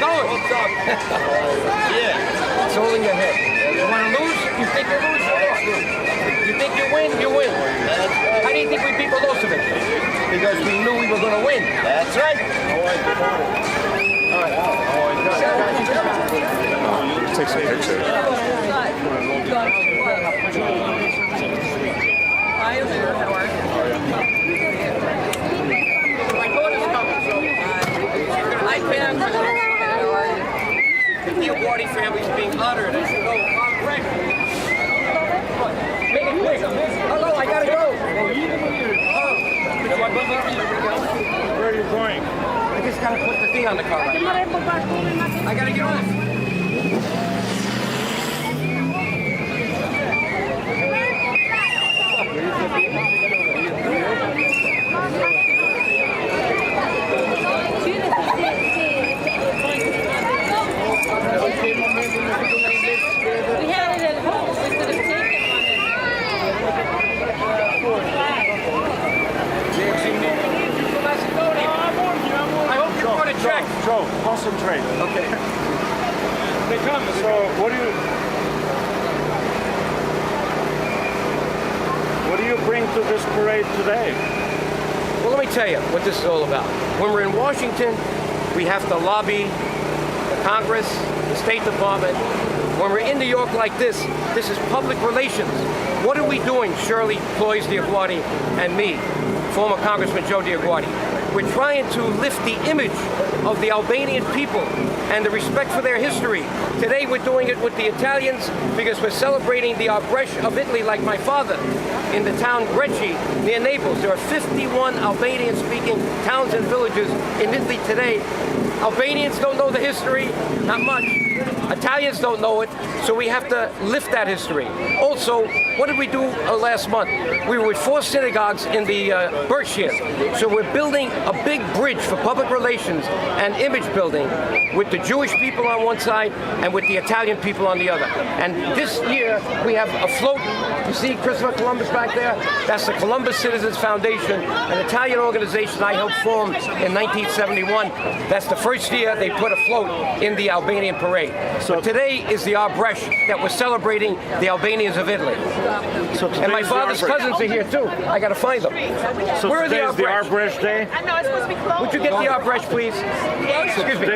going? Yeah. It's all in your head. You want to lose? You think you lose? You think you win? You win. How do you think we beat Milosevic? Because we knew we were going to win. That's right. All right. Take some pictures. Hi there, how are you? My daughter's coming, so Hi Pam, how are you? the DioGuardi family is being honored, as you know. Make it quick. Hello, I gotta go. Where are you going? I just gotta put the thing on the car right now. I gotta get off. We had it at home. We could have taken I hope you're going to check. Joe, concentrate. Okay. They come. So what do you bring to this parade today? Well, let me tell you what this is all about. When we're in Washington, we have to lobby the Congress, the State Department. When we're in New York like this is public relations. What are we doing, Shirley, Cloyes, DioGuardi, and me, former Congressman Joe DioGuardi? We're trying to lift the image of the Albanian people and the respect for their history. Today we're doing it with the Italians because we're celebrating the Arbresh of Italy, like my father, in the town Greci near Naples. There are 51 Albanian-speaking towns and villages in Italy today. Albanians don't know the history, not much. Italians don't know it, so we have to lift that history. Also, what did we do last month? We were with 4 synagogues in the Berkshire. So we're building a big bridge for public relations and image building with the Jewish people on one side and with the Italian people on the other. And this year, we have a float. You see Christopher Columbus back there? That's the Columbus Citizens Foundation, an Italian organization I helped form in 1971. That's the first year they put a float in the Albanian parade. So today is the Arbresh that we're celebrating the Albanians of Italy. So And my father's cousins are here too. I gotta find them. So Where are the today's the Arbresh? Arbresh Day? I know it's supposed to be closed. Would you get the Arbresh, please? Excuse me.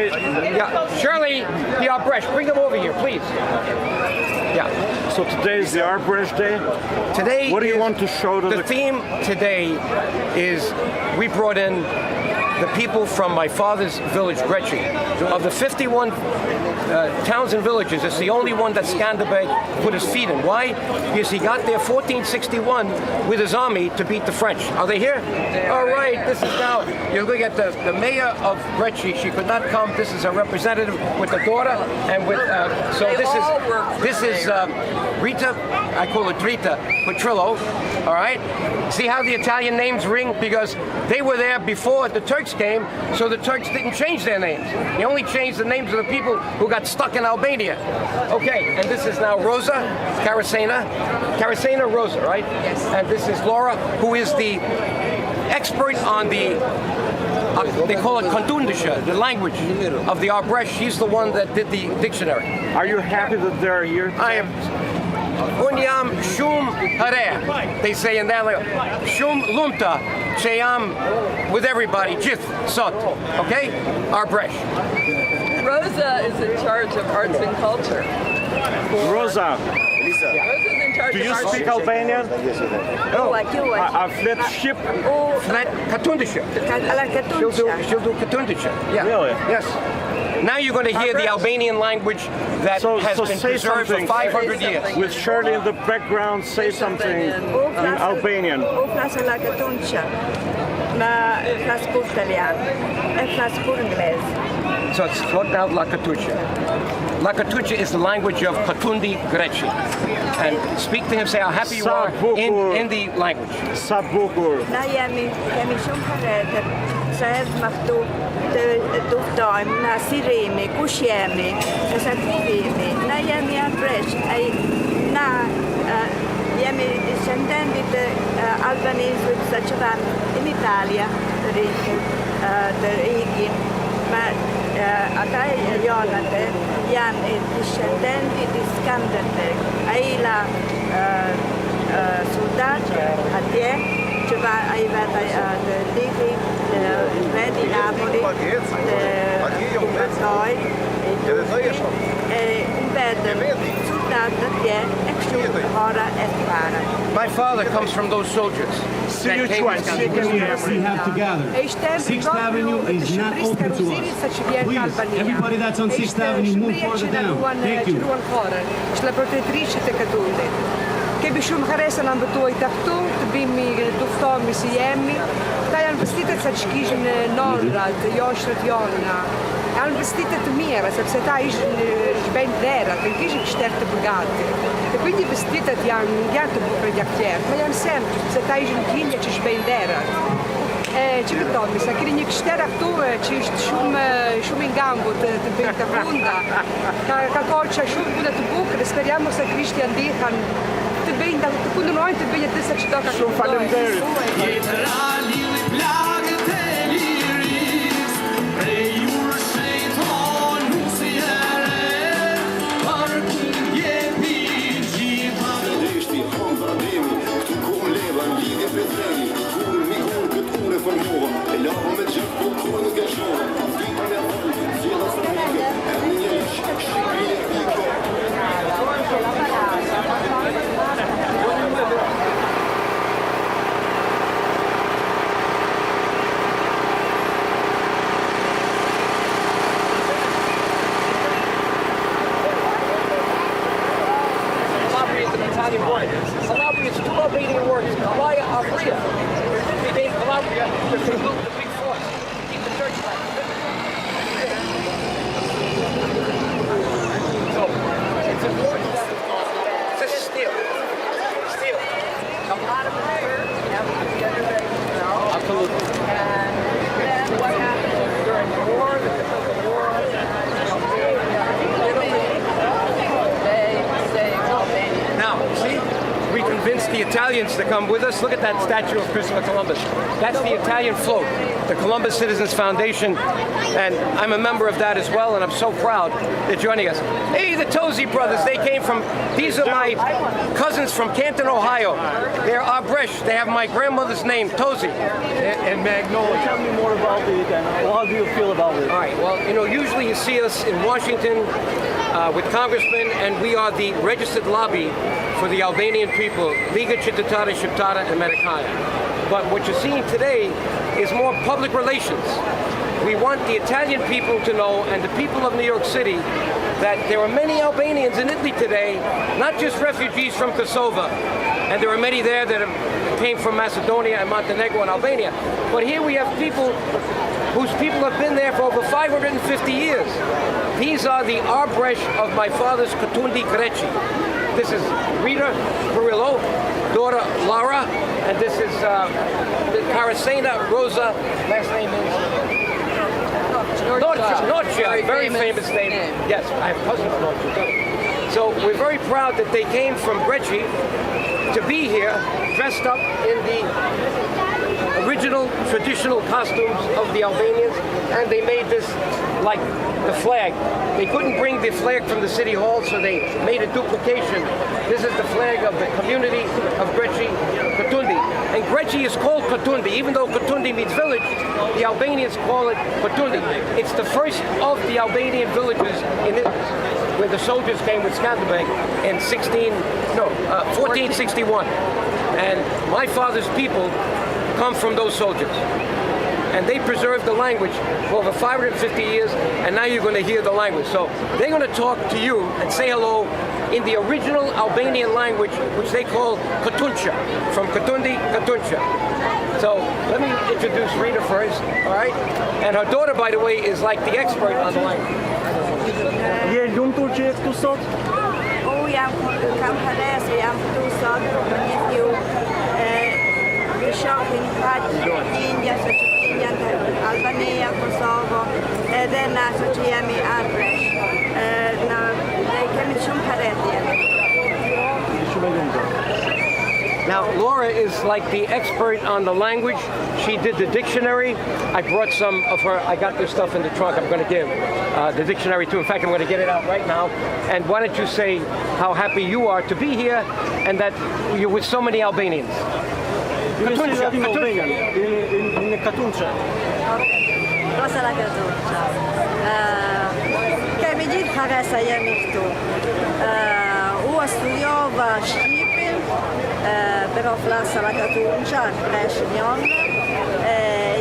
Yeah. Shirley, the Arbresh, bring them over here, please. Yeah. So today is the Arbresh Day? Today, What do you want to show to the theme today is we brought in the people from my father's village, Greci. Of the 51 towns and villages, it's the only one that Skanderbeg put his feet in. Why? Because he got there 1461 with his army to beat the French. Are they here? All right, this is now, you're looking at the mayor of Greci. She could not come. This is a representative with the daughter and with, so this is Rita, I call it Rita Petrillo, all right? See how the Italian names ring? Because they were there before the Turks came, so the Turks didn't change their names. They only changed the names of the people who got stuck in Albania. Okay, and this is now Rosa Karasena. Karasena Rosa, right? Yes. And this is Laura, who is the expert on the, they call it Kondundisha, the language of the Arbresh. She's the one that did the dictionary. Are you happy that they're here? I am. Unyam shum hare. They say in that language. Shum lumta. Shayam with everybody. Jith sot. Okay? Arbresh. Rosa is in charge of arts and culture. Rosa, Rosa's in charge do of you arts speak and culture. Albanian? I've flat ship. Flat Katundisha. She'll do Katundisha. Yeah. Really? Yes. Now you're going to hear the Albanian language that has been say preserved for something. 500 years. With Shirley in the background, say something in Albanian. O flasë la katunqa, ma flasë pur italian, e flasë pur inglez. So it's floating out La Katucha. La Katucha is the language of Katundi Greci. And speak to him, say how happy you are in the language. Sa bukur. Na jemi shumë përretë, se edhe më këtu të duftojmë, na si rrimi, kush jemi, e sa të vimi. Na jemi Arbresh, na jemi discendenti të albanizëve që që dhanë in Italia, të rigin, ma ata janë janë discendenti di Skanderbeg. Ai la soldat atje që ai vetë të ligi re di Napoli My father comes from those soldiers. See you twice. We have together. 6th Avenue is not open to us. Please, everybody that's on 6th Avenue, move further down. Thank you. Është la protettrice të këtundit. Kemi shumë heresa në mbëtuaj të këtu, të bimi duftomi si jemi. Këta janë vestitet sa që kishin nonrat, joshrët jona. Janë vestitet të mira, sepse ta ishin zhbejnë derat, në kishin kështerë të bëgati. E quindi vestitet janë të bukre gjakterë, ma janë semplici, sepse ta ishin gjinja që zhbejnë derat. Që këtomi, sa keni një kështera këtu që ishtë shumë i ngambu të bëjnë të funda. Ka kolqa shumë bune të bukre, speriamo se Krishti ndihan të bëjnë të kundunojnë të bëjnë të se që do ka Shumë faleminderit. Calabria is two Albanian words, Calaya, Abria. They named Calabria to build the big fort, keep the church back. So, it's important. This is steel. Steel. A lot of it here, absolutely. And what happened during the war, the war, now, see, we convinced the Italians to come with us. Look at that statue of Christopher Columbus. That's the Italian float, the Columbus Citizens Foundation, and I'm a member of that as well, and I'm so proud they're joining us. Hey, the Tozy brothers, they came from, these are my cousins from Canton, Ohio. They're Arbresh. They have my grandmother's name, Tozy. And Magnolia, tell me more about the event. How do you feel about it? All right, well, you know, usually you see us in Washington with Congressman, and we are the registered lobby for the Albanian people, Liga Cittadina Shqiptare Americana. But what you're seeing today is more public relations. We want the Italian people to know, and the people of New York City, that there are many Albanians in Italy today, not just refugees from Kosovo, and there are many there that came from Macedonia and Montenegro and Albania. But here we have people whose people have been there for over 550 years. These are the Arbresh of my father's Katundi Greci. This is Rita Perillo, daughter Lara, and this is Carasena Rosa, last name is Norcia, very famous name. Yes, I have cousins Norcia. So we're very proud that they came from Greci to be here, dressed up in the original traditional costumes of the Albanians, and they made this like the flag. They couldn't bring the flag from the city hall, so they made a duplication. This is the flag of the community of Greci, Katundi. And Greci is called Katundi, even though Katundi means village, the Albanians call it Katundi. It's the first of the Albanian villages in Italy, where the soldiers came with Skanderbeg in 1461. And my father's people come from those soldiers. And they preserved the language for over 550 years, and now you're going to hear the language. So they're going to talk to you and say hello in the original Albanian language, which they call Katuncha, from Katundi, Katuncha. So let me introduce Rita first, all right? And her daughter, by the way, is like the expert on the language. Je lumtur që je këtu sot? Jam këtu sot për një tju shohin faqë Indja, se që janë Albania, Kosovo, edhe na që jemi Arbresh. Ne kemi shumë herët jemi. Shumë e lumtur. Now, Laura is like the expert on the language. She did the dictionary. I brought some of her, I got this stuff in the trunk I'm going to give the dictionary to. In fact, I'm going to get it out right now. And why don't you say how happy you are to be here and that you're with so many Albanians. Katunqa, in Katunqa. Rosa la Katunqa. Kemi gjithë haresa jemi këtu. U studiova Shqipin, però flassa la Katunqa, kreshën jonë.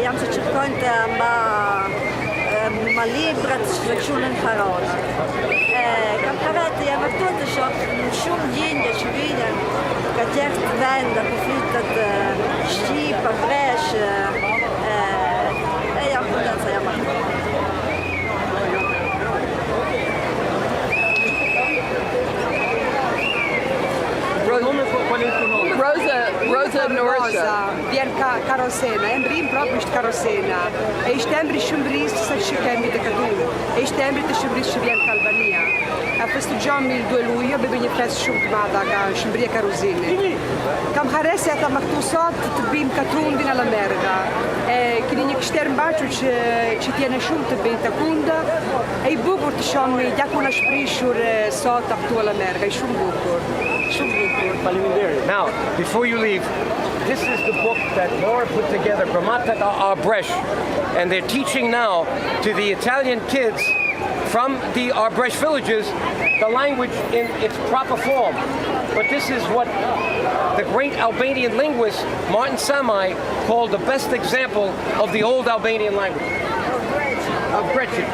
Jam që qërkojnë të ma librat që këshunën harosë. Kam karetë, jam këtu të shohë shumë gjinje që vinjen ka tjertë venda, ku flitet Shqipa, breshë, jam këndën se jam këtu. Rosa Norsha. Vjen karosena, emri proprio është karosena. E ishte emri Shqipërisë sa që kemi të këtu. E ishte emri të Shqipërisë që vjen ka Albania. A festeggiamo il 2 luglio, bëjmë një festë shumë të madhe nga Shqipëria Karuzini. Kam harese ata më këtu sot të bim katrundin alla merga. Keni një kështer mbaqur që t'jene shumë të bëjnë të kunda. E i bukur të shohim gjakun është prishur sot këtu alla merga, i shumë bukur. Now, before you leave, this is the book that Laura put together, Grammatica Arbresh, and they're teaching now to the Italian kids from the Arbresh villages the language in its proper form. But this is what the great Albanian linguist Martin Samai called the best example of the old Albanian language. Of Gretchen.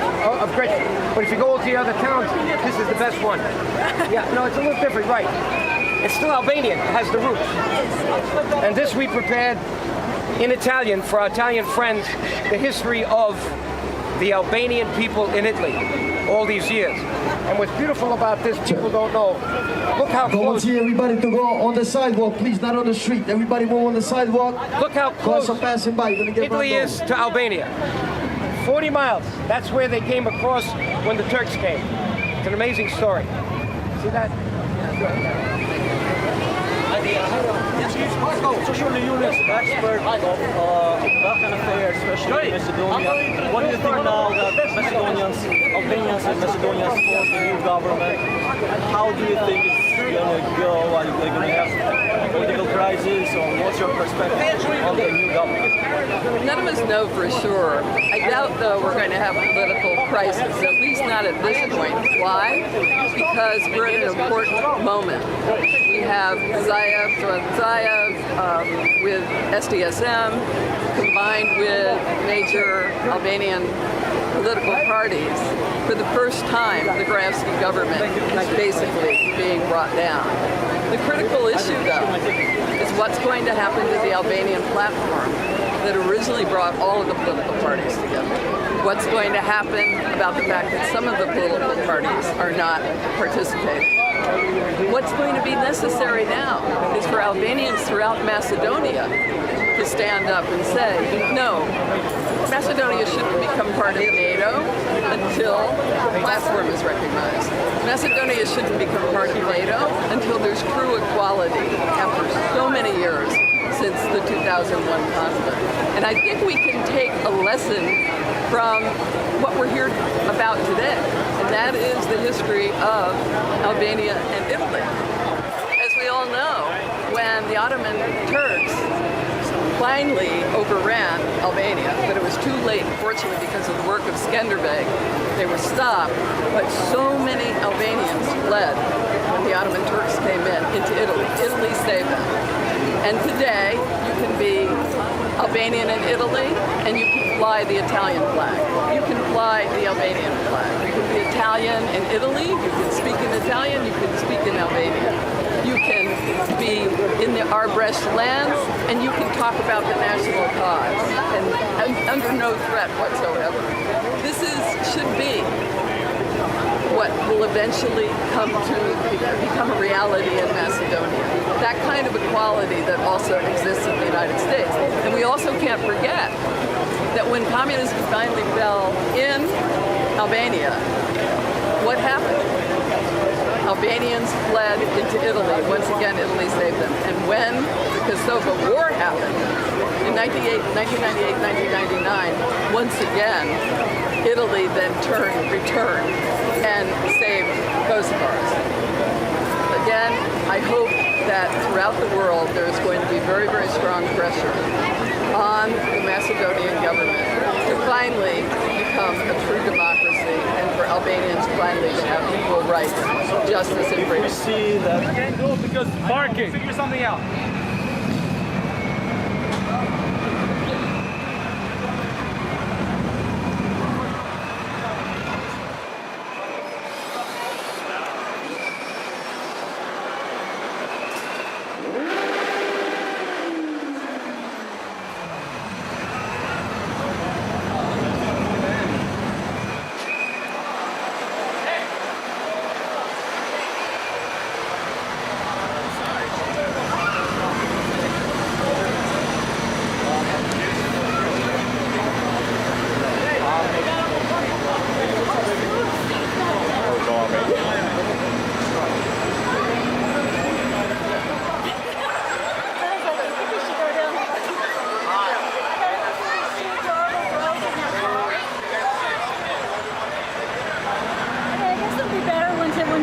But if you go to the other towns, this is the best one. Yeah, no, it's a little different, right? It's still Albanian, it has the roots. And this we prepared in Italian for our Italian friends, the history of the Albanian people in Italy all these years. And what's beautiful about this, people don't know, look how close. I want everybody to go on the sidewalk, please, not on the street. Everybody go on the sidewalk. Look how close passing by. You're gonna get Italy is to Albania. 40 miles. That's where they came across when the Turks came. It's an amazing story. See that? Shirley, you're an expert of Balkan affairs, especially Macedonia. What do you think now that Albanians and Macedonians support the new government? How do you think it's going to go? Are you going to have a political crisis, or what's your perspective on the new government? None of us know for sure. I doubt, though, we're going to have a political crisis, at least not at this point. Why? Because we're at an important moment. We have Zaev with SDSM, combined with major Albanian political parties. For the first time, the Grafski government is basically being brought down. The critical issue, though, is what's going to happen to the Albanian platform that originally brought all of the political parties together. What's going to happen about the fact that some of the political parties are not participating? What's going to be necessary now is for Albanians throughout Macedonia to stand up and say, no, Macedonia shouldn't become part of NATO until the platform is recognized. Macedonia shouldn't become part of NATO until there's true equality after so many years since the 2001 conflict. And I think we can take a lesson from what we're here about today, and that is the history of Albania and Italy. As we all know, when the Ottoman Turks finally overran Albania, but it was too late, fortunately, because of the work of Skenderbeg. They were stopped, but so many Albanians fled when the Ottoman Turks came into Italy. Italy saved them. And today, you can be Albanian in Italy, and you can fly the Italian flag. You can fly the Albanian flag. You can be Italian in Italy, you can speak in Italian, you can speak in Albania. You can be in the Arbresh lands, and you can talk about the national cause, and under no threat whatsoever. This should be what will eventually become a reality in Macedonia. That kind of equality that also exists in the United States. And we also can't forget that when communism finally fell in Albania, what happened? Albanians fled into Italy. Once again, Italy saved them. And when because though the war happened in 1998, 1999, once again, Italy then returned and saved Kosovars. Again, I hope that throughout the world there is going to be very, very strong pressure on the Macedonian government to finally become a true democracy and for Albanians finally to have equal rights, justice, and freedom. We see that. Can't do it because parking. Figure something out.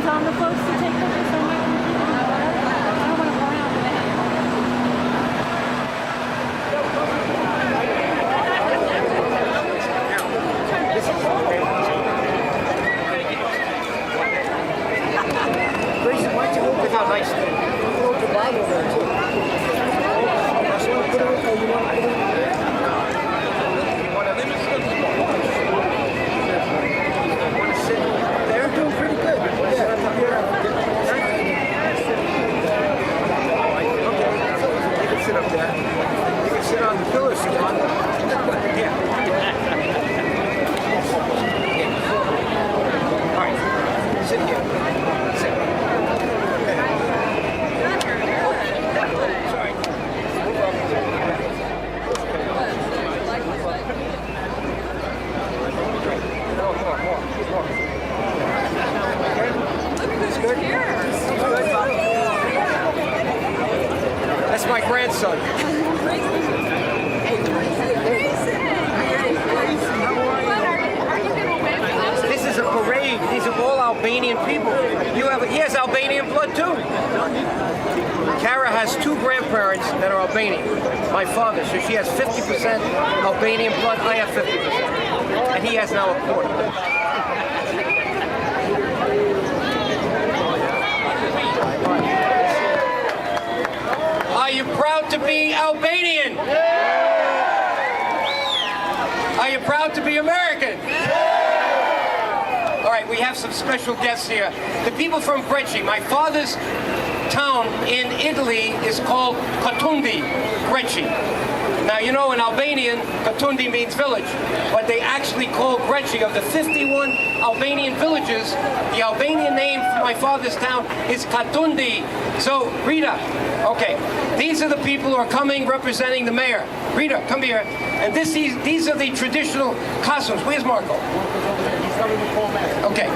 On the folks to take pictures on my computer. I don't want to go around with it. Grace, why don't you look at how nice it is? Hold your Bible there, too. You want to put it, you want to put it? They're doing pretty good. You can sit up there. You can sit on the pillars if you want. All right. Sit here. Sit. That's my grandson. This is a parade. These are all Albanian people. He has Albanian blood too. Kara has two grandparents that are Albanian. My father, so she has 50% Albanian blood. I have 50%, and he has now a quarter. Are you proud to be Albanian? Are you proud to be American? All right, we have some special guests here. The people from Brecci. My father's town in Italy is called Katundi, Brecci. Now, you know, in Albanian, Katundi means village, but they actually call Brecci, of the 51 Albanian villages, the Albanian name for my father's town is Katundi. So, Rita, okay, these are the people who are coming representing the mayor. Rita, come here. And these are the traditional costumes. Where's Marco? Okay.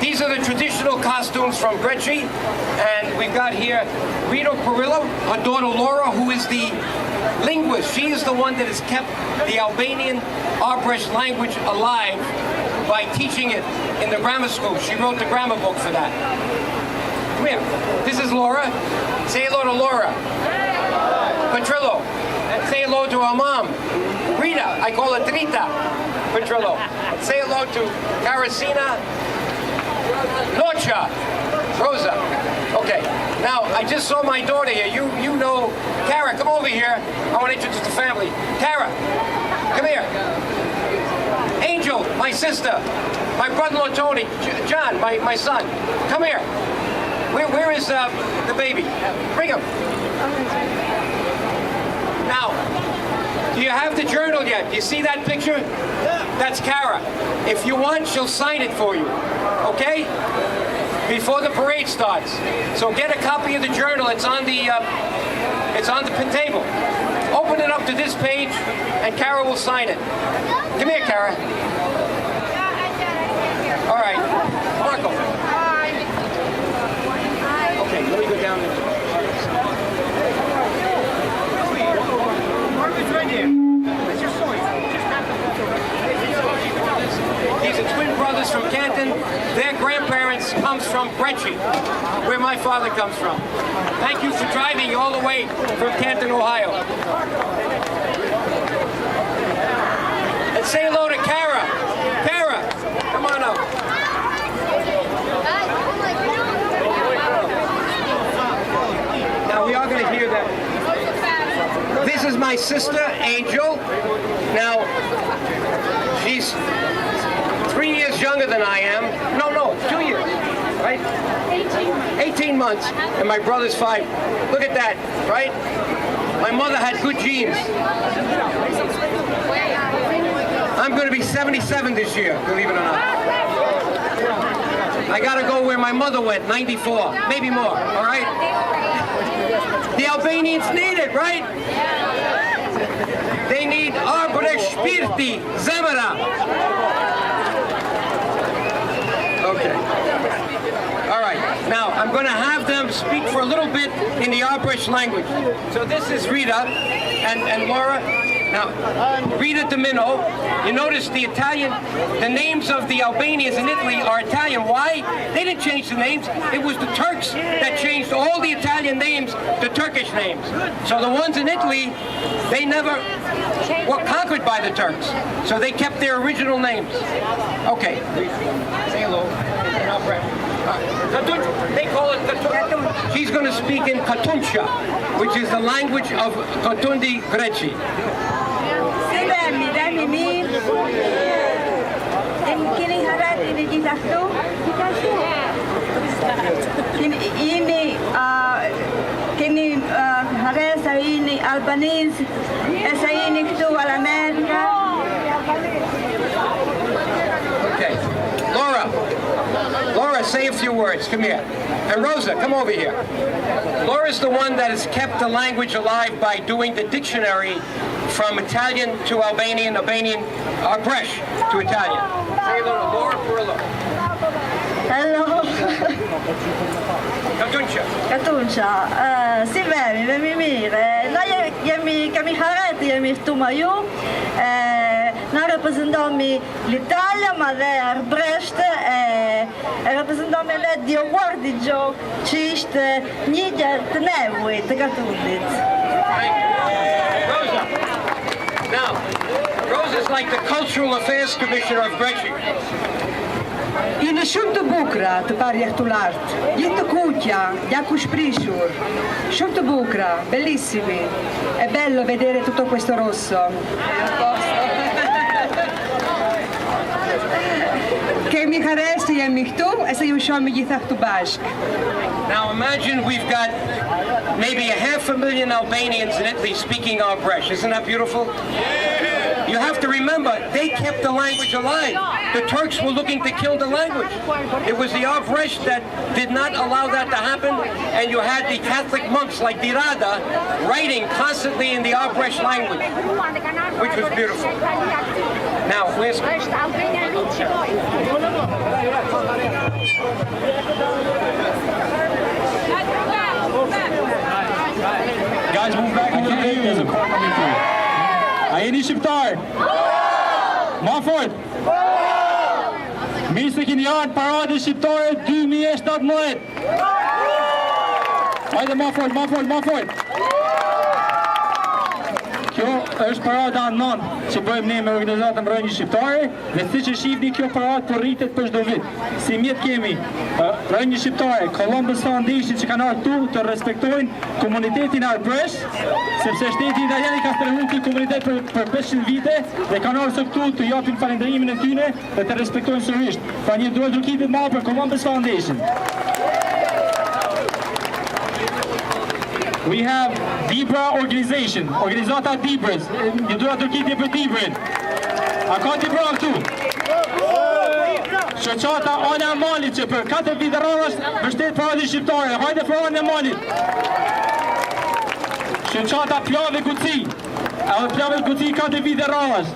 These are the traditional costumes from Brecci. And we've got here Rita Perillo, her daughter Laura, who is the linguist. She is the one that has kept the Albanian Arbrecht language alive by teaching it in the grammar school. She wrote the grammar book for that. Come here. This is Laura. Say hello to Laura. Petrillo. Say hello to our mom. Rita. I call her Trita. Petrillo. Say hello to Karasina. Nocha. Rosa. Okay. Now, I just saw my daughter here. You know Kara. Come over here. I want to introduce the family. Kara. Come here. Angel, my sister. My brother-in-law Tony. John, my son. Come here. Where is the baby? Bring him. Now, do you have the journal yet? Do you see that picture? That's Kara. If you want, she'll sign it for you. Okay? Before the parade starts. So get a copy of the journal. It's on the table. Open it up to this page, and Kara will sign it. Come here, Kara. All right. Marco. Okay, let me go down there. These are twin brothers from Canton. Their grandparents comes from Brecci, where my father comes from. Thank you for driving all the way from Canton, Ohio. And say hello to Kara. Kara, come on up. Now we are going to hear that. This is my sister, Angel. Now, she's 3 years younger than I am. No, 2 years, right? 18 months, and my brother's 5. Look at that, right? My mother had good genes. I'm going to be 77 this year, believe it or not. I got to go where my mother went, 94, maybe more, all right? The Albanians need it, right? They need arbore shpirti, zemera. Okay. All right. Now, I'm going to have them speak for a little bit in the Arbrecht language. So this is Rita and Laura. Now, Rita Domino, you notice the names of the Albanians in Italy are Italian. Why? They didn't change the names. It was the Turks that changed all the Italian names to Turkish names. So the ones in Italy, they never were conquered by the Turks. So they kept their original names. Okay. Say hello. They call it Katuncha. She's going to speak in Katuncha, which is the language of Katundi Greci. Albanians, Okay. Laura, say a few words. Come here. And Rosa, come over here. Laura's the one that has kept the language alive by doing the dictionary from Italian to Albanian, Arbrecht to Italian. Say hello to Laura Perillo. Hello. Katuncha. Si vemi mire. Na kemi harret, jemi këtu ma ju. Na reprezentomi l'Italia, ma dhe Arbrecht, e reprezentomi le DioGuardi gjo, që ishte një të nevojt të Katundit. Rosa. Now, Rosa's like the Cultural Affairs Commissioner of Brecci. Jeni shumë të bukra të parja këtu lartë. Jetë të kuqja, jako shprishur. Shumë të bukra, bellissimi. È bello vedere tutto questo rosso. Kemi harres që jemi këtu, e se ju shohim gjitha këtu bashkë. Now imagine we've got maybe 500,000 Albanians in Italy speaking Arbrecht. Isn't that beautiful? You have to remember, they kept the language alive. The Turks were looking to kill the language. It was the Arbrecht that did not allow that to happen, and you had the Catholic monks like Dirada writing constantly in the Arbrecht language, which was beautiful. Now, where's... Guys, move back a little bit. There's a car coming through. A jeni shqiptar? Ma fort? Mirë se keni ardhur parade shqiptare 2017. Hajde ma fort. Kjo është parada non që bëjmë ne me organizatën Rënjë Shqiptare, dhe siç e shihni kjo paradë po rritet për çdo vit. Si mjet kemi Rënjë Shqiptare, Columbus Foundation që kanë ardhur këtu të respektojnë komunitetin Arbrecht, sepse shteti italian i ka strehuar këtë komunitet për 500 vite dhe kanë ardhur këtu të japin falënderimin e tyre dhe të respektojnë sërish. Pa një duhet rukit të madh për Columbus Foundation. We have Dibra organization, organizata Dibras. Një dura Turkitje për Dibrin. A ka Dibra këtu? Shoqata Ana e Malit që për 4 vite rradhash mbështet paradin shqiptare. Hajde për Ana e Malit. Shoqata Pjave Guci. Edhe Pjave Guci 4 vite rradhash.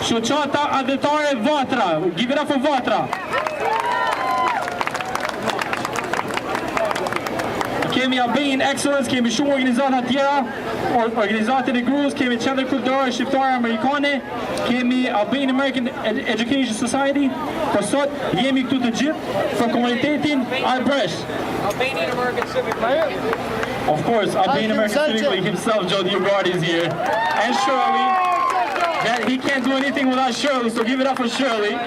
Shoqata Adetare Vatra, give it up for Vatra. Kemi Albanian Excellence, kemi shumë organizata tjera organizatën e gruas, kemi qendër kulturore shqiptare amerikane, kemi Albanian American Education Society, por sot jemi këtu të gjithë për komunitetin Arbresh. Albanian American Civic. Of course, Albanian American Civic League himself, Joe DioGuardi, is here. And Shirley. That he can't do anything without Shirley, so give it up for Shirley.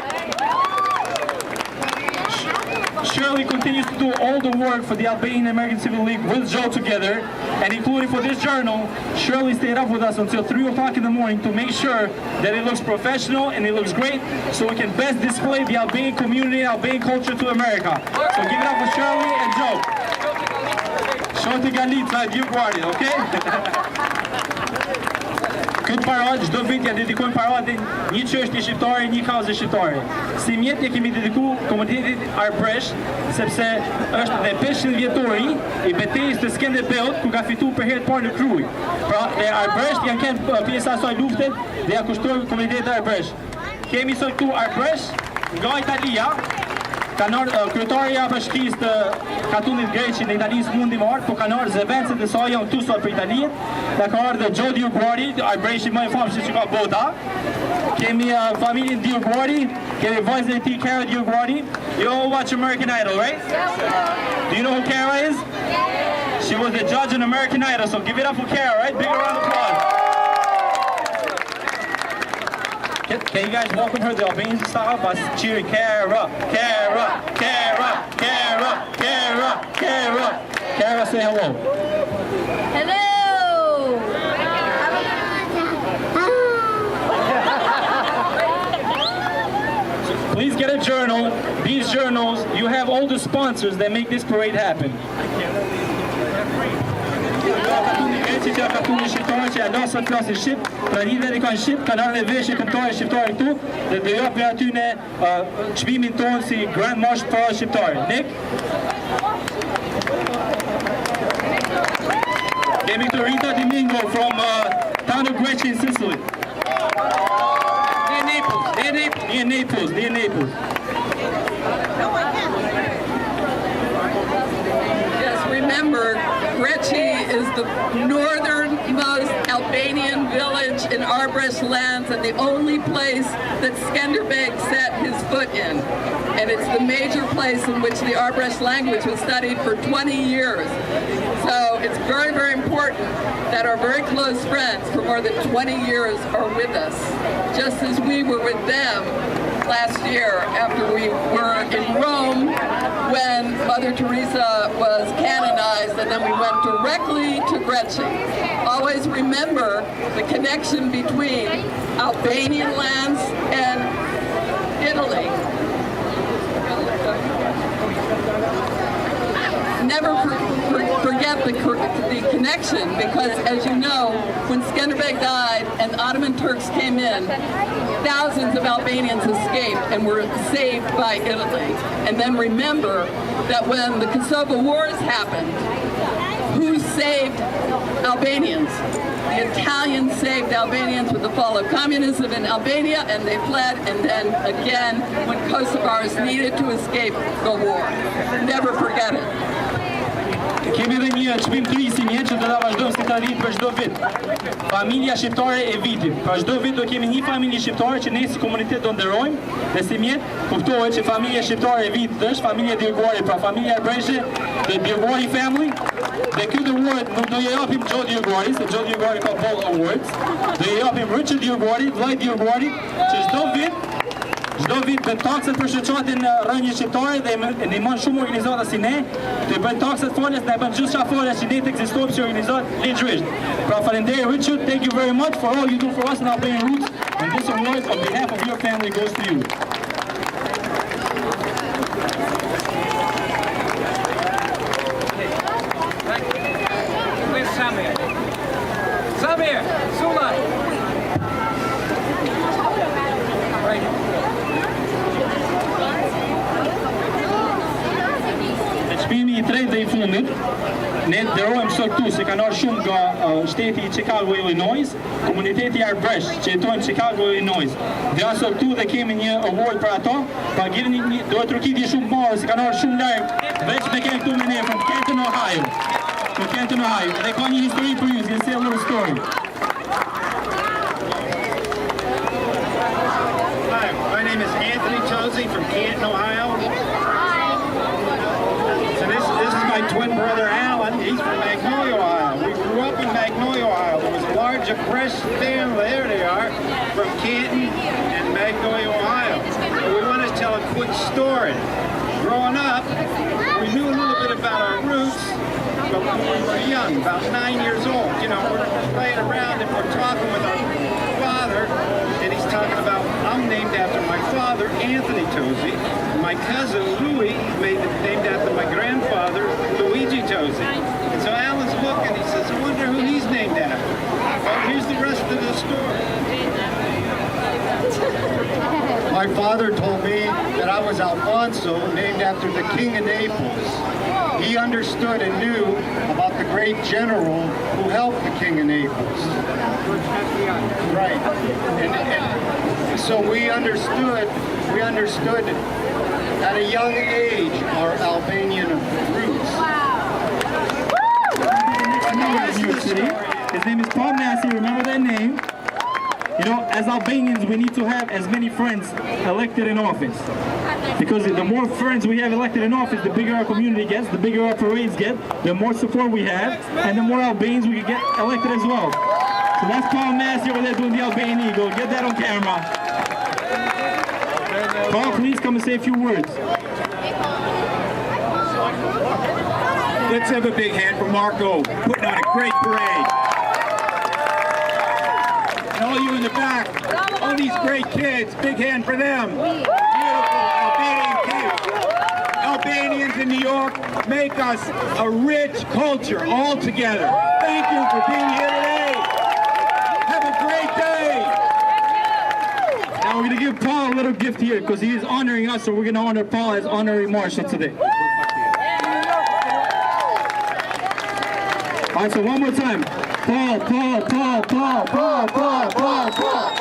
Shirley continues to do all the work for the Albanian American Civic League with Joe together, and including for this journal, Shirley stayed up with us until 3 o'clock in the morning to make sure that it looks professional and it looks great, so we can best display the Albanian community and Albanian culture to America. So give it up for Shirley and Joe. Shoti Galica, DioGuardi, okay? Këtë parat, çdo vit ja dedikojmë paratin një çështje shqiptare, një kauzë shqiptare. Si mjet e kemi dedikuar komunitetit Arbresh, sepse është dhe 500 vjetori i betejës të Skenderbeut, ku ka fituar për herë të parë në Krujë. Pra, dhe Arbresh janë kënë pjesa e asaj lufte dhe ja kushtojnë komunitetit Arbresh. Kemi sot këtu Arbresh nga Italia. Kryetari i bashkisë të Katunit Greqi në Italinë së mundi më ardhë, po kanë ardhur zëvendësit e saj janë këtu sot për Italinë. Dhe ka ardhur Joe DioGuardi, Arbreshi më i famshëm që ka bota. Kemi familjen DioGuardi, kemi vajzën e tij Kara DioGuardi. You all watch American Idol, right? Do you know who Kara is? She was the judge in American Idol, so give it up for Kara, right? Big round of applause. Can you guys welcome her the Albanian style by cheering Kara, Kara, Kara, Kara, Kara, Kara. Kara, say hello. Hello! Please get a journal. These journals, you have all the sponsors that make this parade happen. Që ka katuni shqiptare që janë sot klasin shqip, pra një veri kanë shqip, kanë ardhe veshje këngëtare shqiptare këtu dhe dhe japin aty në çmimin tonë si Grand March para shqiptare. Nick? Kemi këtu Rita Domingo from town of Grecia in Sicily. Near Naples. Yes, remember, Greci is the northernmost Albanian village in Arbresh lands and the only place that Skenderbeg set his foot in. And it's the major place in which the Arbresh language was studied for 20 years. So it's very, very important that our very close friends for more than 20 years are with us, just as we were with them last year after we were in Rome when Mother Teresa was canonized, and then we went directly to Greci. Always remember the connection between Albanian lands and Italy. Never forget the connection, because as you know, when Skenderbeg died and Ottoman Turks came in, thousands of Albanians escaped and were saved by Italy. And then remember that when the Kosovo Wars happened, who saved Albanians? The Italians saved Albanians with the fall of communism in Albania, and they fled, and then again when Kosovars needed to escape the war. Never forget it. Kemi edhe një çmim të ri si një që do ta vazhdojmë si traditë për çdo vit. Familja shqiptare e vitit. Pra çdo vit do kemi një familje shqiptare që ne si komunitet do nderojmë, dhe si mjet kuptohet që familja shqiptare e vitit është familja DioGuardi, pra familja Arbreshe, the DioGuardi family. Dhe këtë award nuk do i japim Joe DioGuardi, se Joe DioGuardi ka Ball Awards. Do i japim Richard DioGuardi, vllai DioGuardi, që çdo vit bën taksat për shoqatin rënje shqiptare dhe ndihmon shumë organizata si ne, të bën taksat falas dhe bën gjithçka falas që ne të ekzistojmë si organizatë ligjërisht. Pra faleminderit Richard, thank you very much for all you do for us in Albanian Roots, and this award on behalf of your family goes to you. Where's Samir? Samir, Sula. Right. Çmimi i tretë dhe i fundit, ne nderojmë sot këtu se kanë ardhur shumë nga shteti i Chicago, Illinois, komuniteti Arbresh që jetojnë në Chicago, Illinois. Dhe janë sot këtu dhe kemi një award për ato. Pa gjeni do të rukiti shumë marrë se kanë ardhur shumë larg, veç me kemi këtu me ne from Canton, Ohio. from Canton, Ohio. They call you history for you. He's gonna say a little story. Hi, my name is Anthony Tozy from Canton, Ohio. So this is my twin brother Alan. He's from Magnolia, Ohio. We grew up in Magnolia, Ohio. There was a large oppressed family. There they are, from Canton and Magnolia, Ohio. And we want to tell a quick story. Growing up, we knew a little bit about our roots, but when we were young, about 9 years old, you know, we're playing around and we're talking with our father, and he's talking about, I'm named after my father, Anthony Tozy. My cousin, Louis, named after my grandfather, Luigi Tozy. And so Alan's looking, he says, I wonder who he's named after. Well, here's the rest of the story. My father told me that I was Alfonso, named after the King of Naples. He understood and knew about the great general who helped the King of Naples. Right. And so we understood at a young age our Albanian roots. His name is Paul Massey. Remember that name? You know, as Albanians, we need to have as many friends elected in office. Because the more friends we have elected in office, the bigger our community gets, the bigger our parades get, the more support we have, and the more Albanians we can get elected as well. So that's Paul Massey over there doing the Albanian Eagle. Get that on camera. Paul, please come and say a few words. Let's have a big hand for Marco, putting on a great parade. And all you in the back, all these great kids, big hand for them. Beautiful Albanian kids. Albanians in New York make us a rich culture all together. Thank you for being here today. Have a great day. Now we're going to give Paul a little gift here because he is honoring us, so we're going to honor Paul as honorary marshal today. All right, so one more time. Paul, Paul, Paul, Paul, Paul, Paul, Paul, Paul.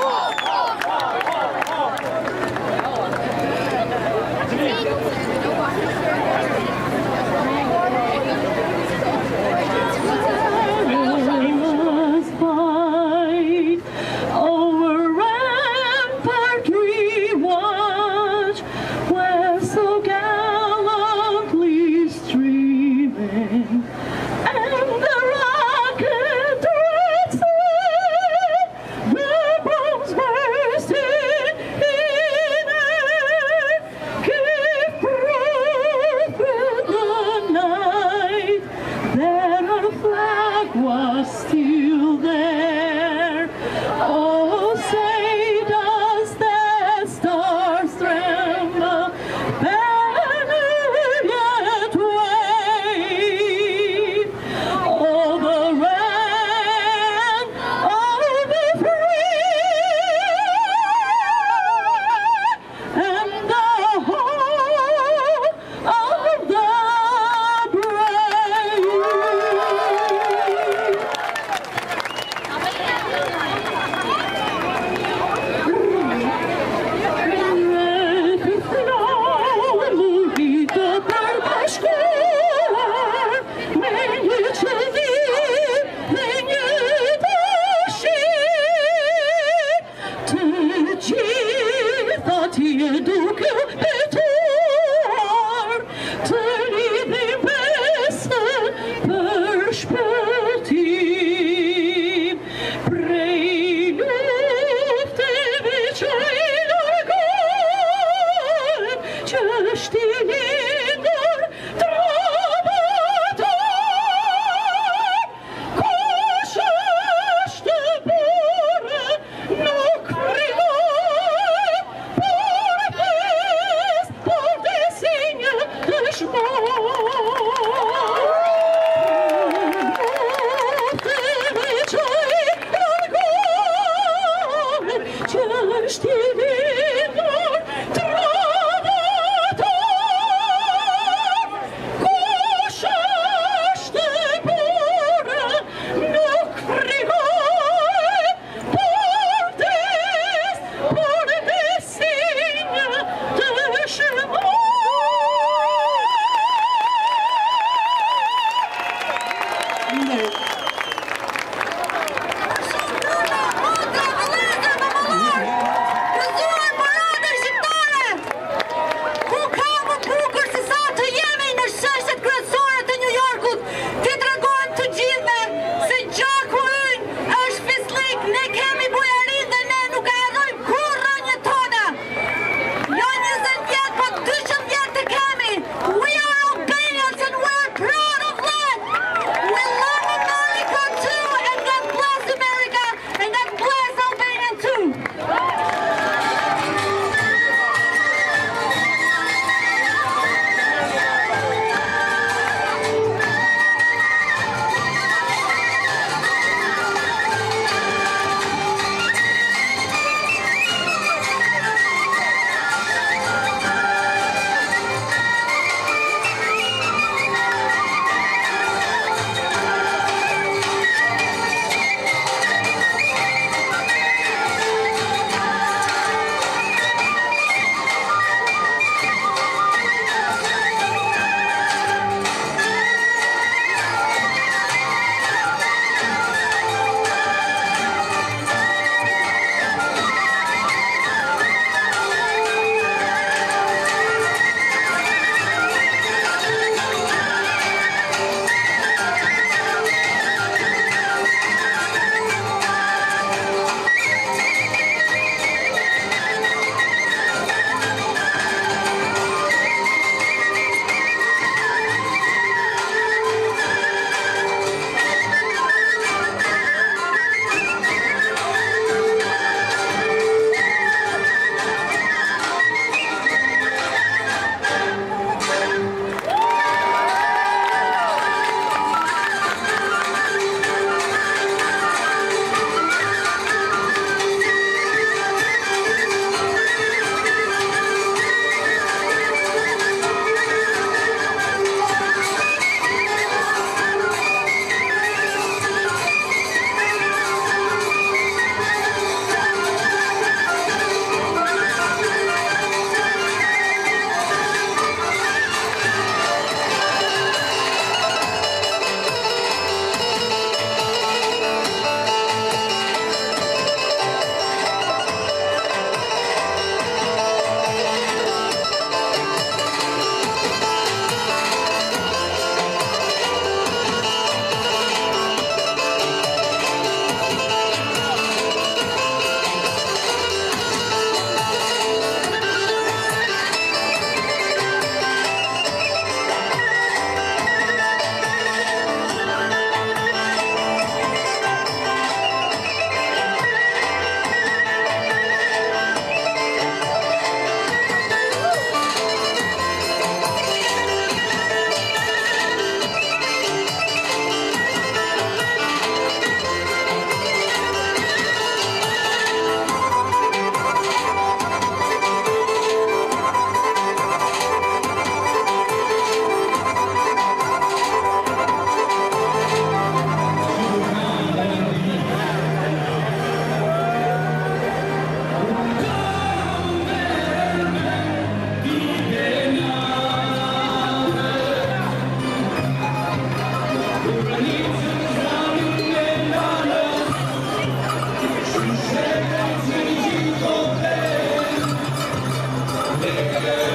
Thank you.